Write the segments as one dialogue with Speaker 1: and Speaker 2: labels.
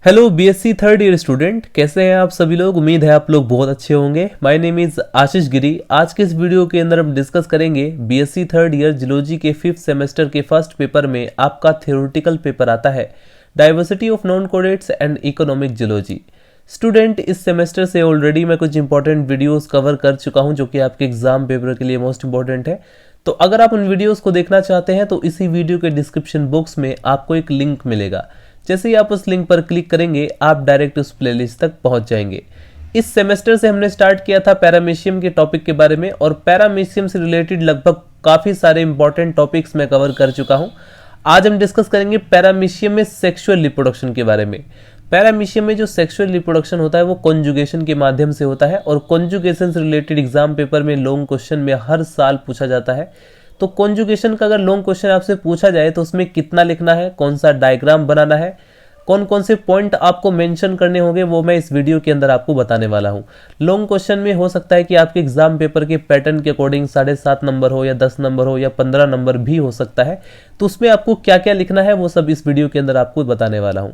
Speaker 1: Hello BSc third year student, कैसे हैं आप सभी लोग। उम्मीद है आप लोग बहुत अच्छे होंगे। माय नेम इज आशीष गिरी। आज के इस वीडियो के अंदर हम डिस्कस करेंगे बीएससी थर्ड ईयर जियोलॉजी के 5th सेमेस्टर के फर्स्ट पेपर में आपका थ्योरेटिकल पेपर आता है diversity of non कोडेट्स and economic geology. Student, इस सेमेस्टर से ऑलरेडी मैं कुछ इंपॉर्टेंट वीडियोस कवर कर चुका हूं जो कि आपके एग्जाम पेपर के लिए मोस्ट इंपॉर्टेंट है। तो अगर आप उन वीडियोस को देखना चाहते हैं तो इसी वीडियो के डिस्क्रिप्शन बॉक्स में आपको एक लिंक मिलेगा। जैसे ही आप उस लिंक पर क्लिक करेंगे आप डायरेक्ट उस प्लेलिस्ट तक पहुंच जाएंगे। इस सेमेस्टर से हमने स्टार्ट किया था पैरामीशियम के टॉपिक के बारे में और पैरामीशियम से रिलेटेड लगभग काफ़ी सारे इंपॉर्टेंट टॉपिक्स मैं कवर कर चुका हूं। आज हम डिस्कस करेंगे पैरामीशियम में सेक्सुअल रिप्रोडक्शन के बारे में। पैरामीशियम में जो सेक्सुअल रिप्रोडक्शन होता है वो कॉन्जुगेशन के माध्यम से होता है और कॉन्जुगेशन से रिलेटेड एग्जाम पेपर में लॉन्ग क्वेश्चन में हर साल पूछा जाता है। तो कॉन्जुगेशन का अगर लॉन्ग क्वेश्चन आपसे पूछा जाए तो उसमें कितना लिखना है, कौन सा डायग्राम बनाना है, कौन कौन से पॉइंट आपको मेंशन करने होंगे, वो मैं इस वीडियो के अंदर आपको बताने वाला हूं। लॉन्ग क्वेश्चन में हो सकता है कि आपके एग्जाम पेपर के पैटर्न के अकॉर्डिंग 7.5 नंबर हो या 10 नंबर हो या 15 नंबर भी हो सकता है। तो उसमें आपको क्या क्या लिखना है वो सब इस वीडियो के अंदर आपको बताने वाला हूं।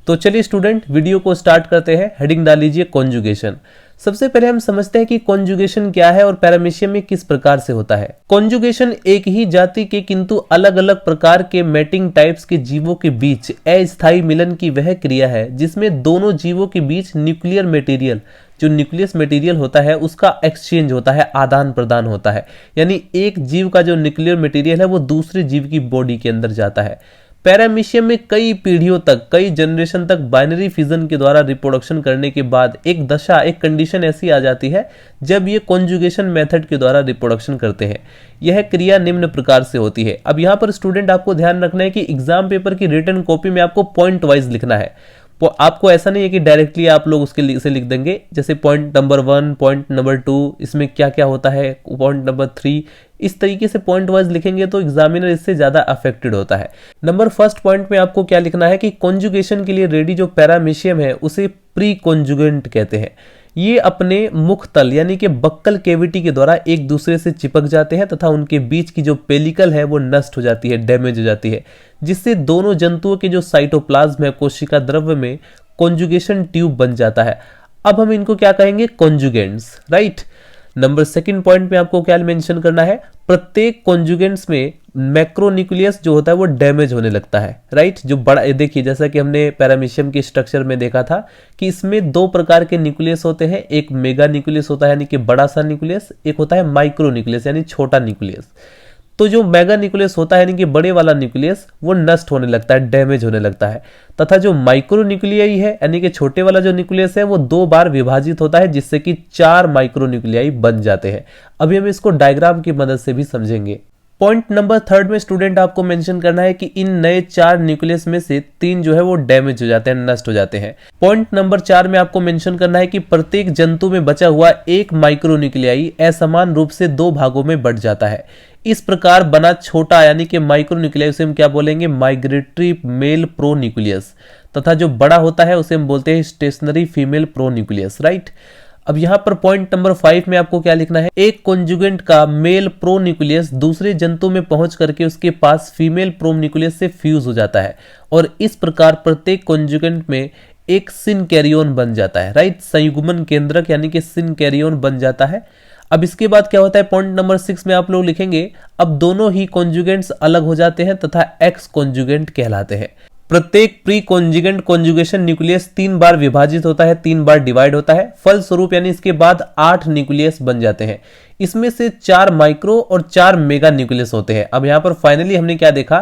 Speaker 1: तो चलिए स्टूडेंट, वीडियो को स्टार्ट करते हैं। हेडिंग डाल लीजिए कॉन्जुगेशन। सबसे पहले हम समझते हैं कि कॉन्जुगेशन क्या है और पैरामीशियम में किस प्रकार से होता है। कॉन्जुगेशन एक ही जाति के किंतु अलग अलग प्रकार के मैटिंग टाइप्स के जीवों के बीच अस्थायी मिलन की वह क्रिया है जिसमें दोनों जीवों के बीच न्यूक्लियर मटेरियल, जो न्यूक्लियस मटेरियल होता है उसका एक्सचेंज होता है, आदान प्रदान होता है। यानी एक जीव का जो न्यूक्लियर मटेरियल है वो दूसरे जीव की बॉडी के अंदर जाता है। पैरामीशियम में कई पीढ़ियों तक, कई जनरेशन तक बाइनरी फिजन के द्वारा रिप्रोडक्शन करने के बाद एक दशा, एक कंडीशन ऐसी आ जाती है जब ये कॉन्जुगेशन मेथड के द्वारा रिप्रोडक्शन करते हैं। यह क्रिया निम्न प्रकार से होती है। अब यहाँ पर स्टूडेंट आपको ध्यान रखना है कि एग्जाम पेपर की रिटन कॉपी में आपको पॉइंट वाइज लिखना है। तो आपको ऐसा नहीं है कि डायरेक्टली आप लोग उसके से लिख देंगे, जैसे पॉइंट नंबर 1, पॉइंट नंबर 2, इसमें क्या क्या होता है, पॉइंट नंबर 3, इस तरीके से पॉइंट वाइज लिखेंगे तो एग्जामिनर इससे ज्यादा अफेक्टेड होता है। नंबर फर्स्ट पॉइंट में आपको क्या लिखना है कि कॉन्जुगेशन के लिए रेडी जो पैरामीशियम है उसे प्री कॉन्जुगेंट कहते हैं। ये अपने मुख तल यानी कि बक्कल केविटी के द्वारा एक दूसरे से चिपक जाते हैं तथा उनके बीच की जो पेलिकल है वो नष्ट हो जाती है, डैमेज हो जाती है, जिससे दोनों जंतुओं के जो साइटोप्लाज्म है कोशिका द्रव्य में कॉन्जुगेशन ट्यूब बन जाता है। अब हम इनको क्या कहेंगे, कॉन्जुगेंट्स, राइट। नंबर सेकंड पॉइंट में आपको क्या मेंशन करना है, प्रत्येक कॉन्जुगेंट्स में मैक्रोन्यूक्लियस जो होता है वो डैमेज होने लगता है, राइट। जो बड़ा, देखिए जैसा कि हमने पैरामीशियम के स्ट्रक्चर में देखा था कि इसमें दो प्रकार के न्यूक्लियस होते हैं। एक मेगा न्यूक्लियस होता है यानी कि बड़ा सा न्यूक्लियस, एक होता है माइक्रो न्यूक्लियस यानी छोटा न्यूक्लियस। तो जो मेगा न्यूक्लियस होता है यानी कि बड़े वाला न्यूक्लियस वो नष्ट होने लगता है, डैमेज होने लगता है, तथा जो माइक्रो न्यूक्लियाई है यानी कि छोटे वाला जो न्यूक्लियस है वो 2 बार विभाजित होता है जिससे कि 4 माइक्रो न्यूक्लियाई बन जाते हैं। अभी हम इसको डायग्राम की मदद से भी समझेंगे। पॉइंट नंबर 3 में स्टूडेंट आपको मेंशन करना है कि इन नए 4 न्यूक्लियस में से 3 जो है वो डैमेज हो जाते हैं, नष्ट हो जाते हैं। पॉइंट नंबर 4 में आपको मेंशन करना है कि प्रत्येक जंतु में बचा हुआ एक माइक्रो न्यूक्लियाई असमान रूप से 2 भागों में बढ़ जाता है। इस प्रकार बना छोटा यानी कि माइक्रो न्यूक्लियाई उसे हम क्या बोलेंगे, माइग्रेटरी मेल प्रो न्यूक्लियस, तथा जो बड़ा होता है उसे हम बोलते हैं stationary female pronucleus, right. अब यहां पर पॉइंट नंबर 5 में आपको क्या लिखना है, एक कॉन्जुगेंट का मेल प्रो न्यूक्लियस दूसरे जंतु में पहुंच करके उसके पास फीमेल प्रो न्यूक्लियस से फ्यूज हो जाता है और इस प्रकार प्रत्येक कॉन्जुगेंट में एक सिन कैरियोन बन जाता है, राइट। संयुग्मन केंद्रक यानी कि सिन कैरियोन बन जाता है। अब इसके बाद क्या होता है, पॉइंट नंबर 6 में आप लोग लिखेंगे, अब दोनों ही कॉन्जुगेंट्स अलग हो जाते हैं तथा एक्स कॉन्जुगेंट कहलाते हैं। प्रत्येक प्री कॉन्जुगेंट कॉन्जुगेशन न्यूक्लियस 3 बार विभाजित होता है, 3 बार डिवाइड होता है। फलस्वरूप यानी इसके बाद 8 न्यूक्लियस बन जाते हैं। इसमें से 4 माइक्रो और 4 मेगा न्यूक्लियस होते हैं। अब यहाँ पर फाइनली हमने क्या देखा,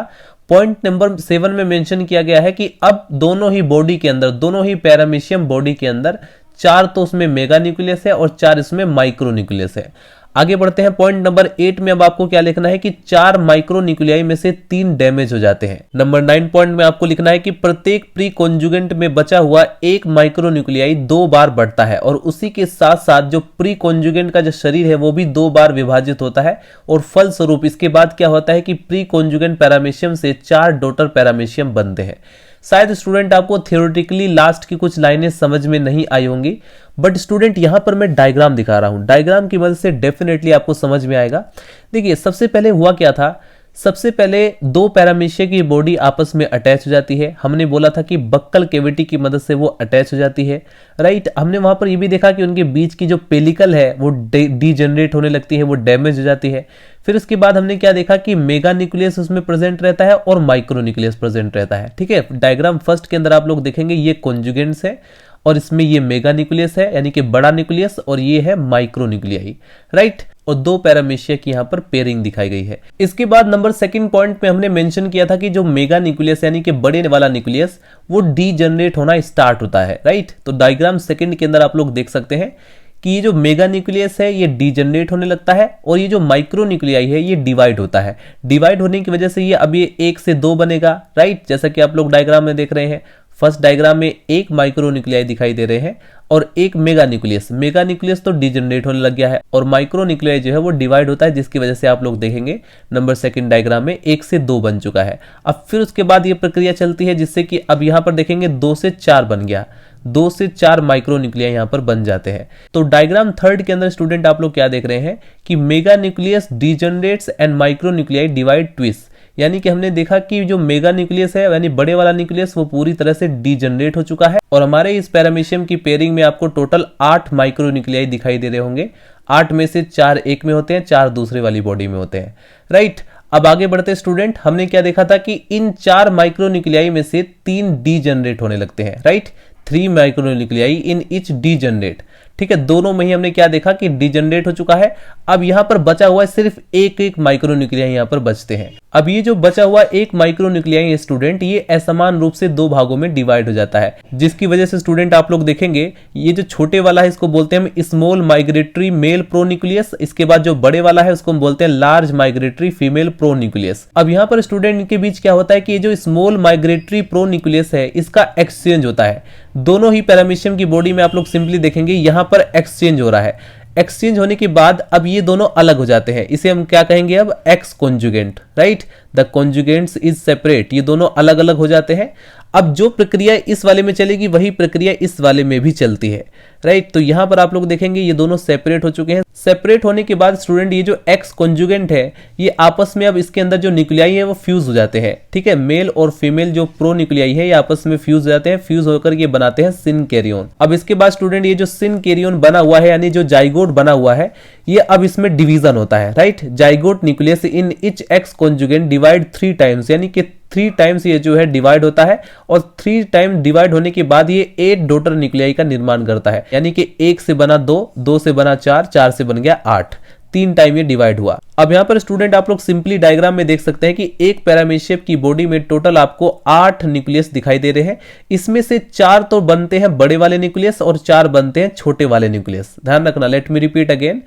Speaker 1: पॉइंट नंबर 7 में मेंशन किया गया है कि अब दोनों ही बॉडी के अंदर, दोनों ही पैरामीशियम बॉडी के अंदर 4 तो उसमें मेगा न्यूक्लियस है और 4 इसमें माइक्रो न्यूक्लियस है। आगे बढ़ते हैं पॉइंट नंबर 8 में। अब आपको क्या लिखना है कि 4 माइक्रो न्यूक्लियाई में से 3 डैमेज हो जाते हैं। नंबर 9 पॉइंट में आपको लिखना है कि प्रत्येक प्री कॉन्जुगेंट में बचा हुआ एक माइक्रो न्यूक्लियाई 2 बार बढ़ता है और उसी के साथ साथ जो प्री कॉन्जुगेंट का जो शरीर है वो भी 2 बार विभाजित होता है और फलस्वरूप इसके बाद क्या होता है कि प्री कॉन्जुगेंट पैरामीशियम से 4 डॉटर पैरामीशियम बनते हैं। शायद स्टूडेंट आपको थियोरेटिकली लास्ट की कुछ लाइनें समझ में नहीं आई होंगी, बट स्टूडेंट यहां पर मैं डायग्राम दिखा रहा हूं, डायग्राम की मदद से डेफिनेटली आपको समझ में आएगा। देखिए सबसे पहले हुआ क्या था, सबसे पहले दो पैरामीशिया की बॉडी आपस में अटैच हो जाती है। हमने बोला था कि बक्कल कैविटी की मदद से वो अटैच हो जाती है, राइट। हमने वहां पर ये भी देखा कि उनके बीच की जो पेलिकल है वो डीजनरेट होने लगती है, वो डैमेज हो जाती है। फिर उसके बाद हमने क्या देखा कि मेगा न्यूक्लियस उसमें प्रेजेंट रहता है और माइक्रो न्यूक्लियस प्रेजेंट रहता है, ठीक है। डायग्राम फर्स्ट के अंदर आप लोग देखेंगे ये कॉन्जुगेंट्स है और इसमें ये मेगा न्यूक्लियस है यानी कि बड़ा न्यूक्लियस, और ये है माइक्रो न्यूक्लियाई, राइट। और दो पैरामीशिया की यहाँ पर पेयरिंग दिखाई गई है। इसके बाद नंबर सेकंड पॉइंट पे हमने मेंशन किया था कि जो मेगा न्यूक्लियस यानी कि बड़े वाला न्यूक्लियस वो डीजनरेट होना स्टार्ट होता है, राइट। तो डायग्राम सेकंड के अंदर आप लोग देख सकते हैं कि ये जो मेगा न्यूक्लियस है ये डीजनरेट होने लगता है और ये जो माइक्रो न्यूक्लियाई है ये डिवाइड होता है। डिवाइड होने की वजह से ये अब ये 1 से 2 बनेगा, राइट, जैसा कि आप लोग डायग्राम में देख रहे हैं। फर्स्ट डायग्राम में एक माइक्रो न्यूक्लियाई दिखाई दे रहे हैं और एक मेगा न्यूक्लियस। मेगा न्यूक्लियस तो डीजनरेट होने लग गया है और माइक्रो न्यूक्लियाई जो है वो डिवाइड होता है, जिसकी वजह से आप लोग देखेंगे नंबर सेकंड डायग्राम में 1 से 2 बन चुका है। अब फिर उसके बाद ये प्रक्रिया चलती है जिससे कि अब यहां पर देखेंगे 2 से 4 बन गया, 2 से 4 माइक्रो न्यूक्लियाई यहां पर बन जाते हैं। तो डायग्राम थर्ड के अंदर स्टूडेंट आप लोग क्या देख रहे हैं कि mega nucleus degenerates and micro nuclei divide twice, यानी कि हमने देखा कि जो मेगा न्यूक्लियस है यानी बड़े वाला न्यूक्लियस वो पूरी तरह से डीजनरेट हो चुका है और हमारे इस पैरामीशियम की पेयरिंग में आपको टोटल 8 माइक्रो न्यूक्लियाई दिखाई दे रहे होंगे। 8 में से 4 एक में होते हैं, 4 दूसरे वाली बॉडी में होते हैं, राइट। अब आगे बढ़ते स्टूडेंट, हमने क्या देखा था कि इन 4 माइक्रो न्यूक्लियाई में से 3 डीजनरेट होने लगते हैं, right. 3 micro nuclei in each degenerate, ठीक है। दोनों में ही हमने क्या देखा कि डीजनरेट हो चुका है। अब यहां पर बचा हुआ है सिर्फ एक माइक्रो न्यूक्लियाई यहां पर बचते हैं। अब ये जो बचा हुआ एक माइक्रो न्यूक्लियाई स्टूडेंट ये असमान रूप से 2 भागों में डिवाइड हो जाता है, जिसकी वजह से स्टूडेंट आप लोग देखेंगे ये जो छोटे वाला है इसको बोलते हैं हम स्मॉल माइग्रेटरी मेल प्रोन्यूक्लियस। इसके बाद जो बड़े वाला है उसको हम बोलते हैं लार्ज माइग्रेटरी फीमेल प्रोन्यूक्लियस। अब यहां पर स्टूडेंट के बीच क्या होता है कि ये जो स्मॉल माइग्रेटरी प्रोन्यूक्लियस है इसका एक्सचेंज होता है। दोनों ही पैरामीशियम की बॉडी में आप लोग सिंपली देखेंगे यहां पर एक्सचेंज हो रहा है। एक्सचेंज होने के बाद अब ये दोनों अलग हो जाते हैं, इसे हम क्या कहेंगे अब exconjugant, right. The conjugants is separate, ये दोनों अलग अलग हो जाते हैं। अब जो प्रक्रिया इस वाले में चलेगी वही प्रक्रिया इस वाले में भी चलती है, राइट। तो यहां पर आप लोग देखेंगे ये दोनों सेपरेट हो चुके हैं। सेपरेट होने के बाद स्टूडेंट ये जो एक्स कॉन्जुगेंट है ये आपस में अब इसके अंदर जो न्यूक्लियाई है वो फ्यूज हो जाते हैं, ठीक है। मेल और फीमेल जो प्रो न्यूक्लियाई है ये आपस में फ्यूज हो जाते हैं, फ्यूज होकर ये बनाते हैं सिन कैरियन। अब इसके बाद स्टूडेंट ये जो सिन कैरियन बना हुआ है यानी जो जाइगोट बना हुआ है ये अब इसमें डिवीजन होता है, right. Zygote nucleus in each exconjugant divide 3 times, यानी कि 3 टाइम्स ये जो है डिवाइड होता है और 3 टाइम डिवाइड होने के बाद ये 8 डॉटर न्यूक्लियाई का निर्माण करता है, यानी कि 1 से बना 2, 2 से बना 4, 4 से बन गया 8, 3 टाइम ये डिवाइड हुआ। अब यहां पर स्टूडेंट आप लोग सिंपली डायग्राम में देख सकते हैं कि एक पैरामीशियम की बॉडी में टोटल आपको 8 न्यूक्लियस दिखाई दे रहे हैं। इसमें से 4 तो बनते हैं बड़े वाले न्यूक्लियस और 4 बनते हैं छोटे वाले न्यूक्लियस। ध्यान रखना, लेट मी रिपीट अगेन,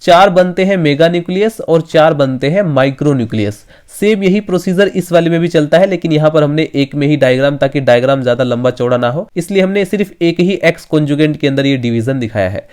Speaker 1: 4 बनते हैं मेगा न्यूक्लियस और 4 बनते हैं माइक्रो न्यूक्लियस। सेम यही प्रोसीजर इस वाले में भी चलता है, लेकिन यहां पर हमने एक में ही डायग्राम, ताकि डायग्राम ज्यादा लंबा चौड़ा ना हो, इसलिए हमने सिर्फ एक ही एक्स कॉन्जुगेंट के अंदर ये डिवीजन दिखाया है।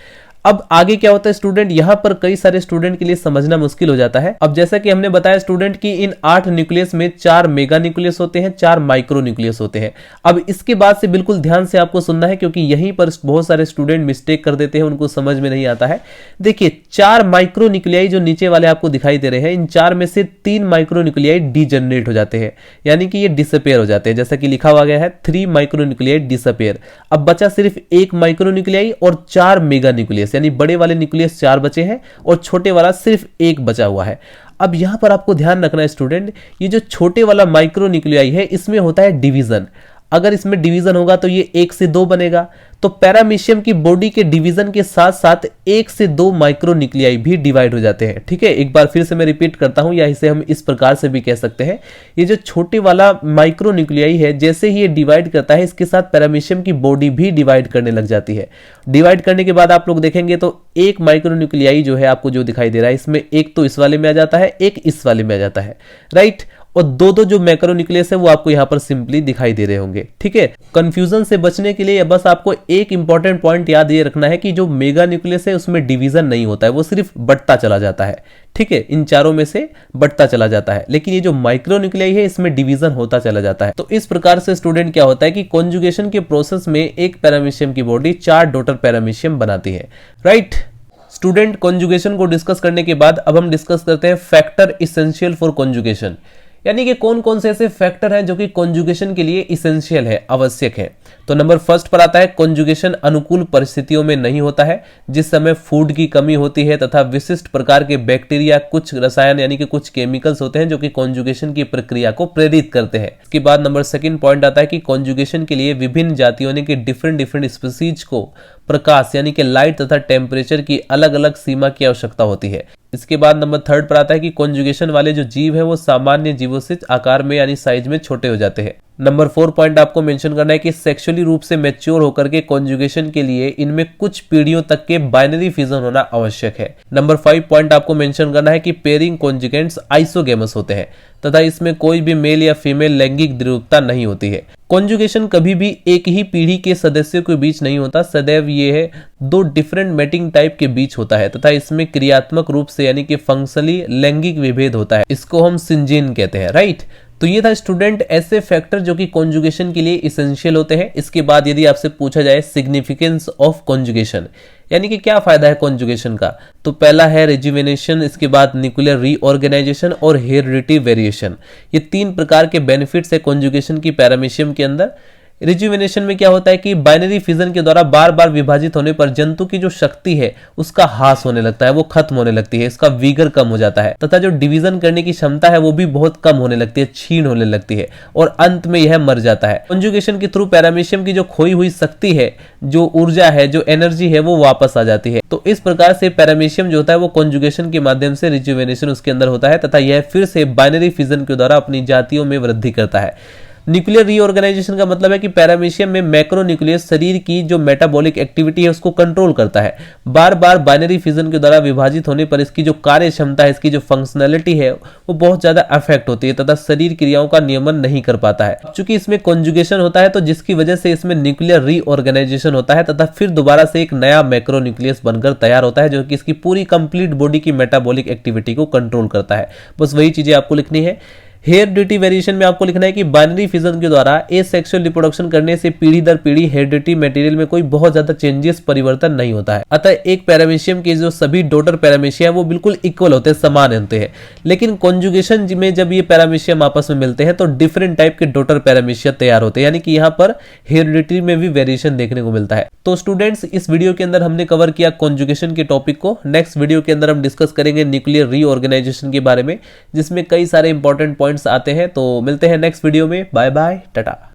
Speaker 1: अब आगे क्या होता है स्टूडेंट, यहां पर कई सारे स्टूडेंट के लिए समझना मुश्किल हो जाता है। अब जैसा कि हमने बताया स्टूडेंट कि इन 8 न्यूक्लियस में 4 मेगा न्यूक्लियस होते हैं, 4 माइक्रो न्यूक्लियस होते हैं। अब इसके बाद से बिल्कुल ध्यान से आपको सुनना है, क्योंकि यहीं पर बहुत सारे स्टूडेंट मिस्टेक कर देते हैं, उनको समझ में नहीं आता है। देखिए 4 माइक्रो न्यूक्लियाई जो नीचे वाले आपको दिखाई दे रहे हैं, इन 4 में से 3 माइक्रो न्यूक्लियाई डीजनरेट हो जाते हैं, यानी कि ये डिसअपेयर हो जाते हैं, जैसा कि लिखा हुआ गया है 3 माइक्रो न्यूक्लियाई डिसअपेयर। अब बचा सिर्फ 1 माइक्रो न्यूक्लियाई और 4 मेगा न्यूक्लियस, यानी बड़े वाले न्यूक्लियस 4 बचे हैं और छोटे वाला सिर्फ 1 बचा हुआ है। अब यहां पर आपको ध्यान रखना है स्टूडेंट, ये जो छोटे वाला माइक्रो न्यूक्लियाई है इसमें होता है डिवीजन। अगर इसमें डिवीजन होगा तो ये 1 से 2 बनेगा। तो पैरामीशियम की बॉडी के डिवीजन के साथ साथ 1 से 2 माइक्रो न्यूक्लियाई भी डिवाइड हो जाते हैं, ठीक है। एक बार फिर से मैं रिपीट करता हूं, या इसे हम इस प्रकार से भी कह सकते हैं, ये जो छोटे वाला माइक्रो न्यूक्लियाई है जैसे ही ये डिवाइड करता है इसके साथ पैरामीशियम की बॉडी भी डिवाइड करने लग जाती है। डिवाइड करने के बाद आप लोग देखेंगे तो 1 माइक्रो न्यूक्लियाई जो है आपको जो दिखाई दे रहा है, इसमें एक तो इस वाले में आ जाता है, एक इस वाले में आ जाता है, राइट। और 2 जो मैक्रो न्यूक्लियस है वो आपको यहां पर सिंपली दिखाई दे रहे होंगे, ठीक है। कंफ्यूजन से बचने के लिए बस आपको एक इंपॉर्टेंट पॉइंट याद ये रखना है कि जो मेगा न्यूक्लियस है उसमें डिवीजन नहीं होता है, वो सिर्फ बढ़ता चला जाता है, ठीक है। इन चारों में से बढ़ता चला जाता है, लेकिन ये जो माइक्रो न्यूक्लियाई है इसमें डिवीजन होता चला जाता है। तो इस प्रकार से स्टूडेंट क्या होता है कि कॉन्जुगेशन के प्रोसेस में एक पैरामीशियम की बॉडी 4 डॉटर पैरामीशियम बनाती है, राइट। स्टूडेंट, कॉन्जुगेशन को डिस्कस करने के बाद अब हम डिस्कस करते हैं फैक्टर इसेंशियल फॉर कॉन्जुगेशन, यानी कि कौन कौन से ऐसे फैक्टर हैं जो कि कॉन्जुगेशन के लिए इसेंशियल है, आवश्यक है। तो नंबर फर्स्ट पर आता है कॉन्जुगेशन अनुकूल परिस्थितियों में नहीं होता है, जिस समय फूड की कमी होती है तथा विशिष्ट प्रकार के बैक्टीरिया, कुछ रसायन यानी कि कुछ केमिकल्स होते हैं जो कि कॉन्जुगेशन की प्रक्रिया को प्रेरित करते हैं। इसके बाद नंबर सेकंड पॉइंट आता है कि कॉन्जुगेशन के लिए विभिन्न जातियों ने कि डिफरेंट स्पीसीज को प्रकाश यानी कि लाइट तथा टेम्परेचर की अलग अलग सीमा की आवश्यकता होती है। इसके बाद नंबर थर्ड पर आता है कि कॉन्जुगेशन वाले जो जीव है वो सामान्य जीवों से आकार में यानी साइज में छोटे हो जाते हैं। नंबर 4 पॉइंट आपको मेंशन करना है कि सेक्सुअली रूप से मैच्योर होकर के कॉन्जुगेशन के लिए इनमें कुछ पीढ़ियों तक के बाइनरी फिजन होना आवश्यक है। नंबर 5 पॉइंट आपको मेंशन करना है कि पेयरिंग कॉन्जुगेंट्स आइसोगेमस होते हैं तथा इसमें कोई भी मेल या फीमेल लैंगिक द्विरूपता नहीं होती है। कॉन्जुगेशन कभी भी एक ही पीढ़ी के सदस्यों के बीच नहीं होता, सदैव ये है दो डिफरेंट मैटिंग टाइप के बीच होता है तथा इसमें क्रियात्मक रूप से यानी कि फंक्शनली लैंगिक विभेद होता है। इसको हम सिंजीन कहते हैं, राइट। तो ये था स्टूडेंट ऐसे फैक्टर जो कि कॉन्जुगेशन के लिए इसेंशियल होते हैं। इसके बाद यदि आपसे पूछा जाए सिग्निफिकेंस ऑफ कॉन्जुगेशन, यानी कि क्या फायदा है कॉन्जुगेशन का, तो पहला है रिजुवेनेशन, इसके बाद न्यूक्लियर रीऑर्गेनाइजेशन और हेरिडिटी वेरिएशन। ये 3 प्रकार के बेनिफिट्स है कॉन्जुगेशन की पैरामीशियम के अंदर। रिजुवेनेशन में क्या होता है कि बाइनरी फिजन के द्वारा बार बार विभाजित होने पर जंतु की जो शक्ति है उसका ह्रास होने लगता है, वो खत्म होने लगती है, इसका विगर कम हो जाता है तथा जो डिवीजन करने की क्षमता है वो भी बहुत कम होने लगती है, क्षीण होने लगती है और अंत में यह मर जाता है। कॉन्जुगेशन के थ्रू पैरामीशियम की जो खोई हुई शक्ति है, जो ऊर्जा है, जो एनर्जी है, वो वापस आ जाती है। तो इस प्रकार से पैरामीशियम जो होता है वो कॉन्जुगेशन के माध्यम से रिजुवेनेशन उसके अंदर होता है तथा यह फिर से बाइनरी फिजन के द्वारा अपनी जातियों में वृद्धि करता है। न्यूक्लियर रीऑर्गेनाइजेशन का मतलब है कि पैरामीशियम में मैक्रोन्यूक्लियस शरीर की जो मेटाबॉलिक एक्टिविटी है उसको कंट्रोल करता है। बार बार बाइनरी फिजन के द्वारा विभाजित होने पर इसकी जो कार्य क्षमता है, इसकी जो फंक्शनैलिटी है वो बहुत ज्यादा अफेक्ट होती है तथा शरीर क्रियाओं का नियमन नहीं कर पाता है। चूंकि इसमें कॉन्जुगेशन होता है तो जिसकी वजह से इसमें न्यूक्लियर रीऑर्गेनाइजेशन होता है तथा फिर दोबारा से एक नया मैक्रोन्यूक्लियस बनकर तैयार होता है जो कि इसकी पूरी कंप्लीट बॉडी की मेटाबॉलिक एक्टिविटी को कंट्रोल करता है। बस वही चीजें आपको लिखनी है। हेरिडिटी वेरिएशन में आपको लिखना है कि बाइनरी फिजन के द्वारा एसेक्सुअल रिप्रोडक्शन करने से पीढ़ी दर पीढ़ी हेरिडिटी मटेरियल में कोई बहुत ज्यादा चेंजेस, परिवर्तन नहीं होता है। अतः एक पैरामीशियम के जो सभी डॉटर पैरामीशिया है वो बिल्कुल इक्वल होते हैं, समान होते हैं। लेकिन कॉन्जुगेशन में जब ये पैरामीशियम आपस में मिलते हैं तो डिफरेंट टाइप के डॉटर पैरामीशिया तैयार होते हैं, यानी कि यहाँ पर हेरिडिटी में भी वेरिएशन देखने को मिलता है। तो स्टूडेंट्स, इस वीडियो के अंदर हमने कवर किया कॉन्जुगेशन के टॉपिक को। नेक्स्ट वीडियो के अंदर हम डिस्कस करेंगे न्यूक्लियर रीऑर्गेनाइजेशन के बारे में, जिसमें कई सारे इंपॉर्टेंट पॉइंट्स आते हैं। तो मिलते हैं नेक्स्ट वीडियो में। Bye bye, Tata.